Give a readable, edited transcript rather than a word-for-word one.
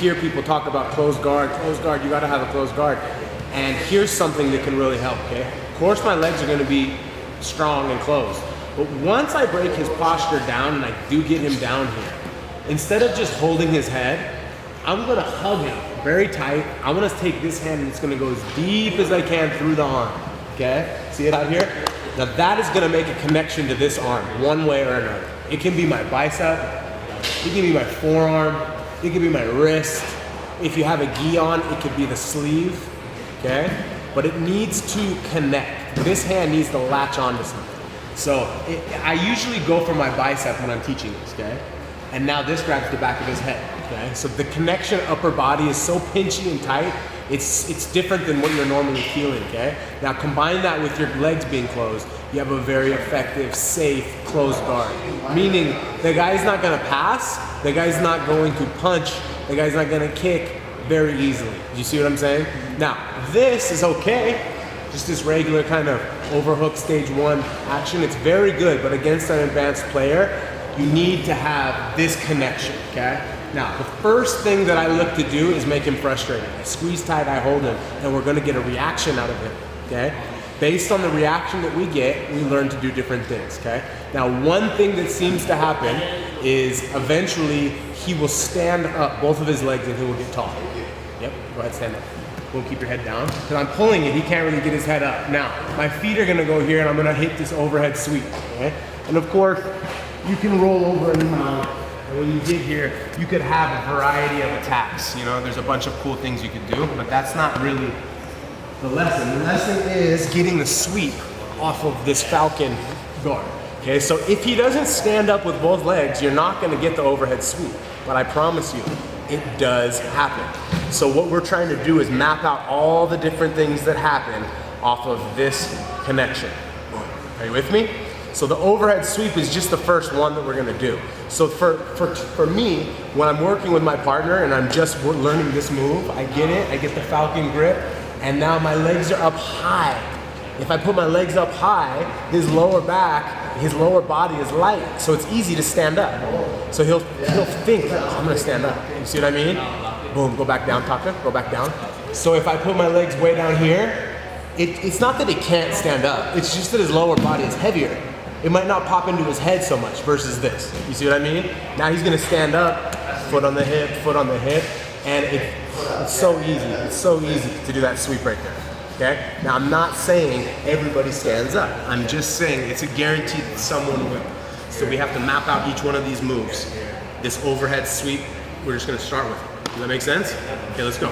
hear people talk about closed guard, you gotta have a closed guard. And here's something that can really help, okay? Of course my legs are gonna be strong and closed, but once I break his posture down and I do get him down here, instead of just holding his head, I'm gonna hug him very tight. I'm gonna take this hand and it's gonna go as deep as I can through the arm, okay? See it out here? Now that is gonna make a connection to this arm, one way or another. It can be my bicep, it can be my forearm, it can be my wrist. If you have a gi on, it could be the sleeve, okay? But it needs to connect. This hand needs to latch onto something. So I usually go for my bicep when I'm teaching this, okay? And now this grabs the back of his head, okay? So the connection upper body is so pinchy and tight, it's different than what you're normally feeling, okay? Now combine that with your legs being closed, you have a very effective, safe, closed guard. Meaning the guy's not gonna pass, the guy's not going to punch, the guy's not gonna kick very easily. Do you see what I'm saying? Now, this is okay, just this regular kind of overhook stage 1 action. It's very good, but against an advanced player, you need to have this connection, okay? Now, the first thing that I look to do is make him frustrated. I squeeze tight, I hold him, and we're gonna get a reaction out of him, okay? Based on the reaction that we get, we learn to do different things, okay? Now, one thing that seems to happen is eventually he will stand up, both of his legs, and he will get tall. Yep, go ahead, stand up. We'll keep your head down. Because I'm pulling it, he can't really get his head up. Now, my feet are gonna go here, and I'm gonna hit this overhead sweep, okay? And of course, you can roll over and mount. And when you get here, you could have a variety of attacks. You know, there's a bunch of cool things you could do, but that's not really the lesson. The lesson is getting the sweep off of this falcon guard. Okay, so if he doesn't stand up with both legs, you're not gonna get the overhead sweep. But I promise you, it does happen. So what we're trying to do is map out all the different things that happen off of this connection. Are you with me? So the overhead sweep is just the first one that we're gonna do. So for me, when I'm working with my partner and I'm just learning this move, I get it, I get the falcon grip, and now my legs are up high. If I put my legs up high, his lower back, his lower body is light, so it's easy to stand up. So he'll think, oh, I'm gonna stand up. You see what I mean? Boom, go back down, Taka, go back down. So if I put my legs way down here, it's not that he can't stand up, it's just that his lower body is heavier. It might not pop into his head so much versus this. You see what I mean? Now he's gonna stand up, foot on the hip, and it's so easy. It's so easy to do that sweep right there, okay? Now I'm not saying everybody stands up. I'm just saying it's a guarantee that someone will. So we have to map out each one of these moves. This overhead sweep, we're just gonna start with it. Does that make sense? Okay, let's go.